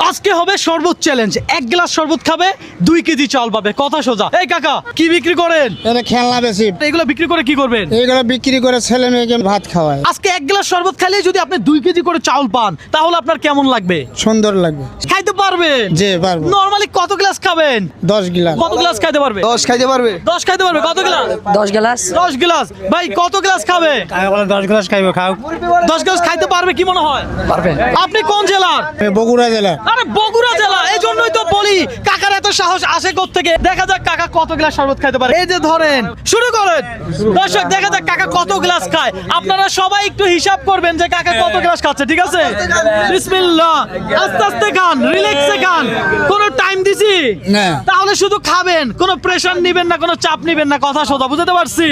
আজকে হবে শরবত চ্যালেঞ্জ। 1 গ্লাস শরবত খাবে 2 কেজি চাল পাবে, কথা সোজা। এই কাকা কি বিক্রি করেন? এটা খেলনা বেশি, এগুলো বিক্রি করে কি করবেন? এইগুলো বিক্রি করে ছেলে মেয়েকে ভাত খাওয়ায়। আজকে 1 গ্লাস শরবত খেলে যদি আপনি 2 কেজি করে চাউল পান তাহলে আপনার কেমন লাগবে? সুন্দর লাগবে। খাইতে পারবেন? জি পারবো। নরমালি কত গ্লাস খাবেন? 10 গ্লাস। কত গ্লাস খাইতে পারবে? 10 খাইতে পারবে। 10 খাইতে পারবে। কত গ্লাস? 10 গ্লাস। 10 গ্লাস। ভাই কত গ্লাস খাবে? 10 গ্লাস খাইবো, খাও। 10 গ্লাস খাইতে পারবে কি মনে হয়? পারবেন। আপনি কোন জেলার? বগুড়া জেলা। আরে বগুড়া জেলা, এই জন্যই তো বলি কাকার এত সাহস আসে কোত্থেকে। দেখা যাক কাকা কত গ্লাস শরবত খাইতে পারে। এই যে ধরেন, শুরু করেন। দর্শক দেখা যাক কাকা কত গ্লাস খায়। আপনারা সবাই একটু হিসাব করবেন যে কাকা কত গ্লাস খাচ্ছে, ঠিক আছে? বিসমিল্লাহ। আস্তে আস্তে খান, রিল্যাক্সে খান। কোনো টাইম দিছি না। তাহলে শুধু খাবেন, কোনো প্রেশার নিবেন না, কোনো চাপ নিবেন না, কথা সোজা, বুঝতে পারছি?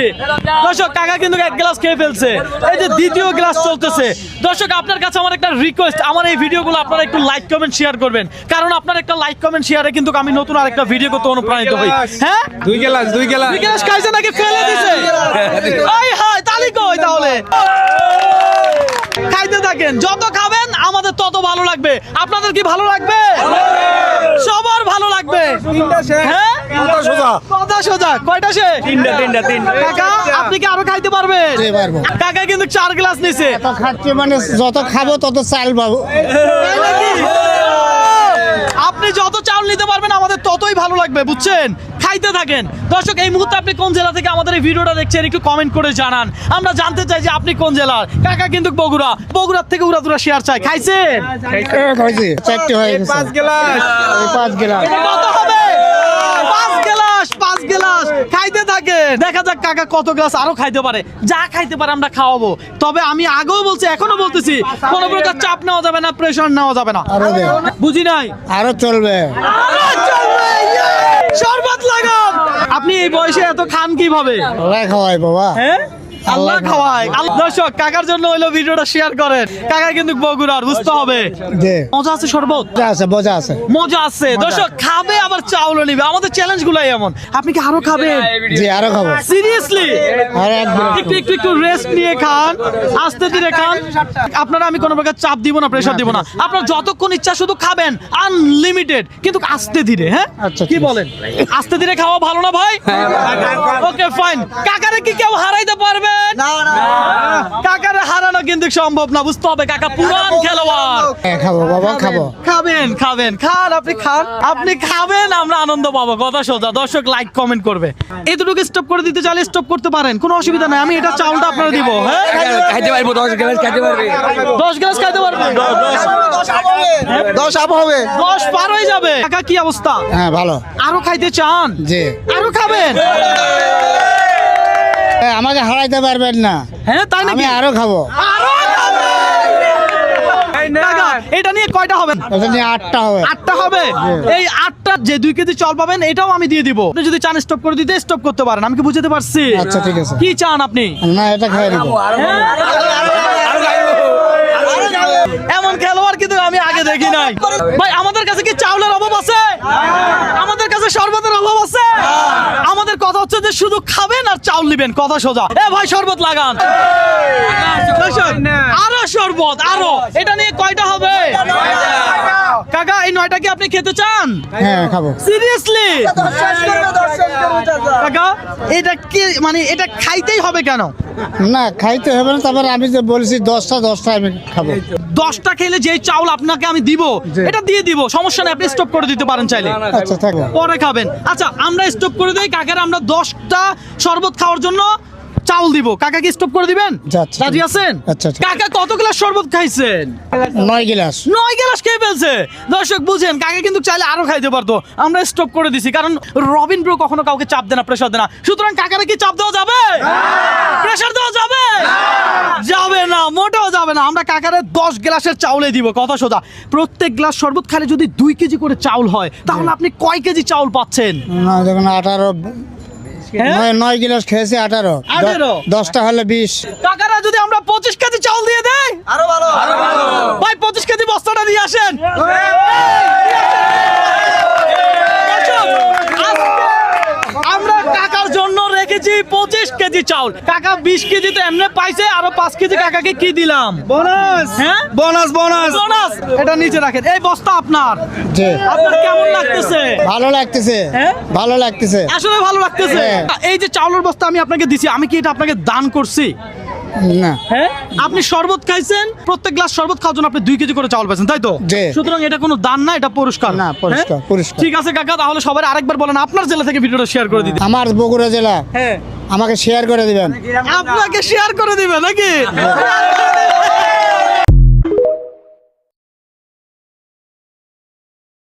দর্শক কাকা কিন্তু 1 গ্লাস খেয়ে ফেলছে। এই যে দ্বিতীয় গ্লাস চলতেছে। দর্শক আপনার কাছে আমার একটা রিকোয়েস্ট, আমার এই ভিডিওগুলো আপনারা একটু লাইক কমেন্ট শেয়ার করবেন, কারণ আপনার একটা লাইক কমেন্ট শেয়ারে কিন্তু আমি নতুন আরেকটা ভিডিও করতে অনুপ্রাণিত হই। হ্যাঁ 2 গ্লাস 2 গ্লাস 2 গ্লাস খাইছে নাকি ফেলে দিছে? এই হাই তালি কই তাহলে? খাইতে থাকেন, যত খাবেন আমাদের তত ভালো লাগবে। আপনাদের কি ভালো লাগবে? সবার ভালো লাগবে। হ্যাঁ কথা সোজা। কয়টা সে? তিনটা। কাকা আপনি কি আরো খাইতে পারবেন? জি পারবো। কাকা কিন্তু 4 গ্লাস নিছে। তো খাচ্ছে মানে যত খাবো তত চাল পাবো। তাই নাকি? আপনি যত চাউল নিতে পারবেন আমাদের ততই ভালো লাগবে, বুঝছেন? খাইতে থাকেন। দর্শক এই মুহূর্তে আপনি কোন জেলা থেকে আমাদের এই ভিডিওটা দেখছেন একটু কমেন্ট করে জানান। আমরা জানতে চাই যে আপনি কোন জেলার। কাকা কিন্তু বগুড়ার থেকে উড়াদুরা শেয়ার চাই। খাইছেন? খাইছি, 4টি হয়ে গেছে। 5 গ্লাস 5 গ্লাস। কত হবে? 5 গ্লাস খাইতে থাকে। দেখা যাক কাকা কত গ্লাস আরো খাইতে পারে। যা খাইতে পারে আমরা খাওয়াবো। তবে আমি আগেও বলছি, এখনো বলতেছি, কোন প্রকার চাপ নেওয়া যাবে না, প্রেশার নেওয়া যাবে না। আরো দে। বুঝি নাই? আরো চলবে। শরবত লাগান। আপনি এই বয়সে এত খান কিভাবে? আল্লাহ খাওয়াই বাবা। হ্যাঁ আল্লাহ খাওয়ায়। দর্শক কাকার জন্য হইলো ভিডিওটা শেয়ার করেন। কাকা কিন্তু বগুড়ার, বুঝতে হবে। জি। মজা আছে শরবত, মজা আছে, মজা আছে। মজা আছে। দর্শক খাবে আবার চাউলও নিবে। আমাদের চ্যালেঞ্জ গুলাই এমন। আপনি কি আরো খাবেন? জি আরো খাবো। সিরিয়াসলি? আর 1 গ্লাস। একটু রেস্ট নিয়ে খান, আস্তে ধীরে খান। আপনারা আমি কোনো প্রকার চাপ দিব না, প্রেশার দিব না। আপনারা যতক্ষণ ইচ্ছা শুধু খাবেন, আনলিমিটেড, কিন্তু আস্তে ধীরে। হ্যাঁ আচ্ছা, কি ঠিক বলেন? আস্তে ধীরে খাওয়া ভালো না ভাই? Okay fine. কাকারে কি কেউ হারাইতে পারবেন? না। কাকারে হারানো কিন্তু সম্ভব না, বুঝতে হবে। কাকা পুরান খেলোয়াড়। হ্যাঁ, খাবো বাবা, খাবো। খাবেন খান, আপনি খাবেন, আমরা আনন্দ পাবো, কথা সোজা। দর্শক লাইক কমেন্ট করবে। এতটুকু স্টপ করে দিতে চাইলে স্টপ করতে পারেন, কোনো অসুবিধা নাই। আমি এটা চাউলটা আপনারা দিব। হ্যাঁ খাইতে পারবো 10 গ্লাস খাইতে পারবে। 10 গ্লাস খাইতে পারবেন? 10 আপ হবে। 10 পার হয়ে যাবে। কাকা কি অবস্থা? হ্যাঁ ভালো। আরো খাইতে চান? জি। আরো খাবেন? আমাকে হারাইতে পারবেন না। হ্যাঁ তাই নাকি? আমি আরো খাবো। আরো খাবেন? কাকা, এটা নিয়ে কয়টা হবেন? এটা নিয়ে 8টা হবে। 8টা হবে। এই 8টা যে 2 কেজি চাল পাবেন এটাও আমি দিয়ে দিব। আপনি যদি চান স্টপ করে দিতে স্টপ করতে পারেন। আমি কি বুঝতে পারছি? আচ্ছা ঠিক আছে। কি চান আপনি? না এটা খাই দিব। এমন খেলোয়াড় কিন্তু আমি আগে দেখি নাই। ভাই আমাদের কাছে কি চাউলের অভাব আছে? আমাদের কাছে শরবতের অভাব আছে? আমাদের কথা হচ্ছে যে শুধু খাবেন আর চাউল নিবেন, কথা সোজা। এ ভাই শরবত লাগান। আরো শরবত, আরো। এটা নিয়ে কয়টা হবে? কাকা এই 9টা কি আপনি খেতে চান? হ্যাঁ খাবো। সিরিয়াসলি? কাকা এটা কি মানে এটা খাইতেই হবে কেন? না খাইতে হবে না, তারপর আমি যে বলছি 10টা আমি খাবো। 10টা খেলে যে চাউল আপনাকে আমি দিব এটা দিয়ে দিব, সমস্যা নেই। আপনি স্টপ করে দিতে পারেন চাইলে, আচ্ছা থাকবো। পরে খাবেন। আচ্ছা আমরা স্টপ করে দেই। কাকার আমরা 10টা শরবত খাওয়ার জন্য চাউল দিব। কাকা কি স্টপ করে দিবেন? আচ্ছা, রাজি আছেন? আচ্ছা, আচ্ছা। কাকা কত গ্লাস শরবত খাইছেন? 9 গ্লাস। 9 গ্লাস খেয়ে ফেলছে। দর্শক বুঝেন, কাকা কিন্তু চাইলে আরো খাইতে পারতো। আমরা স্টপ করে দিছি কারণ রবিন ব্রো কখনো কাউকে চাপ দেয় না, প্রেশার দেয় না। সুতরাং কাকারে কি চাপ দেওয়া যাবে? প্রেশার দেওয়া যাবে? যাবে না, মোটেও যাবে না। আমরা কাকারে 10 গ্লাসের চাউলে দিব, কথা সোজা। প্রত্যেক গ্লাস শরবত খাইলে যদি 2 কেজি করে চাউল হয় তাহলে আপনি কয় কেজি চাউল পাচ্ছেন? না দেখুন 18। হ্যাঁ? 9 গ্লাস খেয়েছি 18। 10টা হলে 20। কাকারা যদি আমরা 25 কেজি চাউল দিয়ে দেই আরো ভালো। ভাই 25 কেজি বস্তাটা দিয়ে আসেন। আমরা কাকার জন্য রেখেছি 25 কেজি। কেজি চাউল। কাকা 20 কেজি তো এমনি পাইছে, আরো 5 কেজি কাকাকে কি দিলাম? বোনাস হ্যাঁ বোনাস বোনাস বোনাস। এটা নিচে রাখেন। এই বস্তা আপনার, জি আপনার কেমন লাগতেছে? ভালো লাগতেছে, হ্যাঁ? ভালো লাগতেছে। আসলে ভালো লাগতেছে। হ্যাঁ। এই যে চাউলের বস্তা আমি আপনাকে দিছি, আমি কি এটা আপনাকে দান করছি? না, হ্যাঁ, আপনি শরবত খাইছেন, প্রত্যেক গ্লাস শরবত খাওয়ার জন্য আপনি 2 কেজি করে চাউল পাইছেন, তাই তো? জি। সুতরাং এটা কোনো দান না, এটা পুরস্কার। না, পুরস্কার, হ্যাঁ? পুরস্কার। ঠিক আছে কাকা, তাহলে সবাই আরেকবার বলেন আপনার জেলা থেকে ভিডিওটা শেয়ার করে দিতে। আমার বগুড়া জেলা, হ্যাঁ, আমাকে শেয়ার করে দিবেন। আপনাকে শেয়ার করে দিবে নাকি?